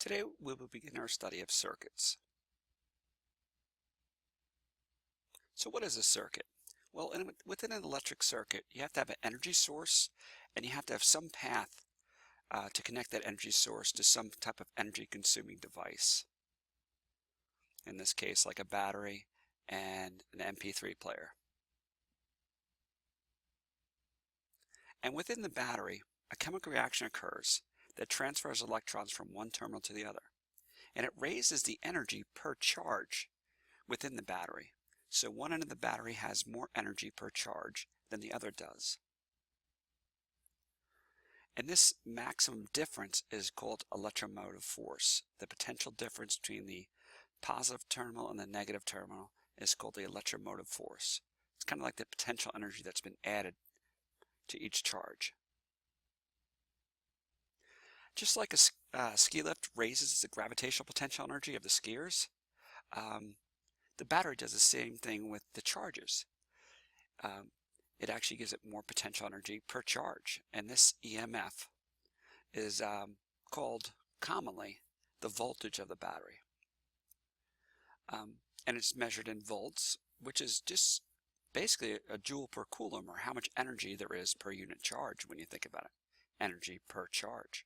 Today we will begin our study of circuits. So what is a circuit? Well, within an electric circuit, you have to have an energy source and you have to have some path to connect that energy source to some type of energy consuming device. In this case, like a battery and an MP3 player. And within the battery, a chemical reaction occurs that transfers electrons from one terminal to the other. And it raises the energy per charge within the battery. So one end of the battery has more energy per charge than the other does. And this maximum difference is called electromotive force. The potential difference between the positive terminal and the negative terminal is called the electromotive force. It's kind of like the potential energy that's been added to each charge. Just like a ski lift raises the gravitational potential energy of the skiers, the battery does the same thing with the charges. It actually gives it more potential energy per charge, and this EMF is called commonly the voltage of the battery. And it's measured in volts, which is just basically a joule per coulomb, or how much energy there is per unit charge when you think about it. Energy per charge.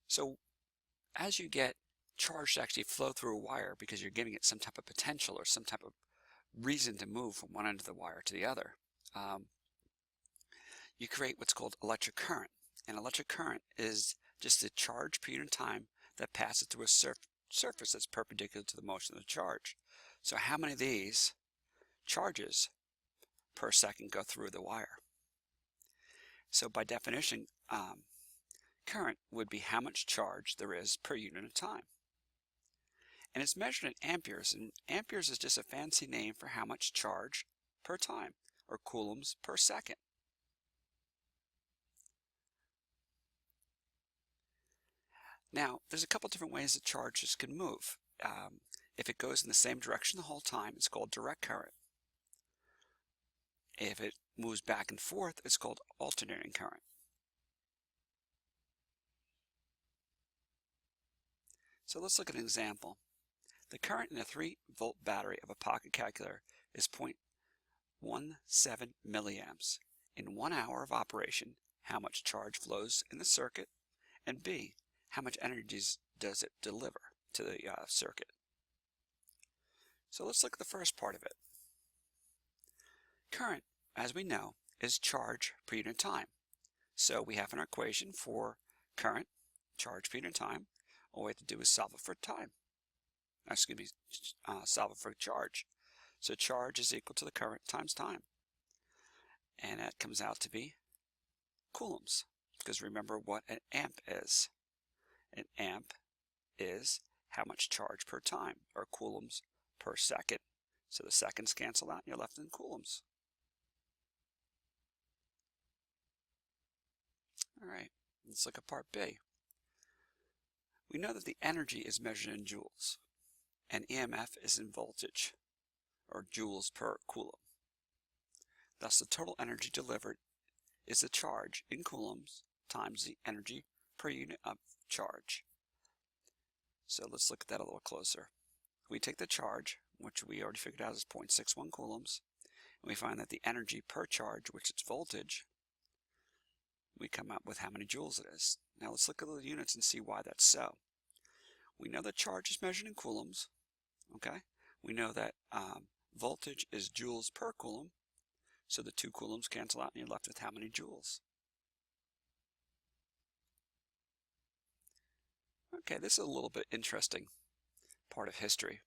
So as you get charge to actually flow through a wire because you're giving it some type of potential or some type of reason to move from one end of the wire to the other, you create what's called electric current. And electric current is just the charge per unit of time that passes through a surface that's perpendicular to the motion of the charge. So how many of these charges per second go through the wire? So by definition, current would be how much charge there is per unit of time. And it's measured in amperes, and amperes is just a fancy name for how much charge per time, or coulombs per second. Now, there's a couple different ways that charges can move. If it goes in the same direction the whole time, it's called direct current. If it moves back and forth, it's called alternating current. So let's look at an example. The current in a 3-volt battery of a pocket calculator is 0.17 milliamps. In 1 hour of operation, how much charge flows in the circuit? And B, how much energy does it deliver to the circuit? So let's look at the first part of it. Current, as we know, is charge per unit of time. So we have an equation for current, charge per unit of time. All we have to do is solve it for time. That's going to be solve it for charge. So charge is equal to the current times time. And that comes out to be coulombs. Because remember what an amp is. An amp is how much charge per time, or coulombs per second. So the seconds cancel out and you're left in coulombs. Alright, let's look at part B. We know that the energy is measured in joules, and EMF is in voltage, or joules per coulomb. Thus, the total energy delivered is the charge in coulombs times the energy per unit of charge. So let's look at that a little closer. We take the charge, which we already figured out is 0.61 coulombs, and we find that the energy per charge, which is voltage, we come up with how many joules it is. Now let's look at the units and see why that's so. We know that charge is measured in coulombs. Okay, we know that voltage is joules per coulomb, so the 2 coulombs cancel out and you're left with how many joules? Okay, this is a little bit interesting part of history.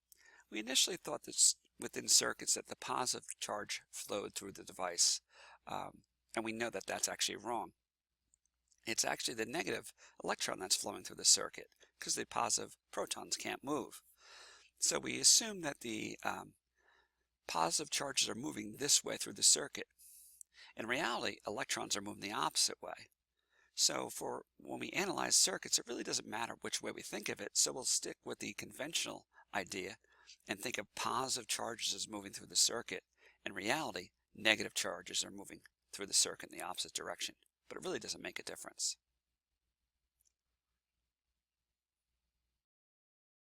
We initially thought that within circuits that the positive charge flowed through the device, and we know that that's actually wrong. It's actually the negative electron that's flowing through the circuit, because the positive protons can't move. So we assume that the positive charges are moving this way through the circuit. In reality, electrons are moving the opposite way. So for when we analyze circuits, it really doesn't matter which way we think of it, so we'll stick with the conventional idea and think of positive charges as moving through the circuit. In reality, negative charges are moving through the circuit in the opposite direction, but it really doesn't make a difference.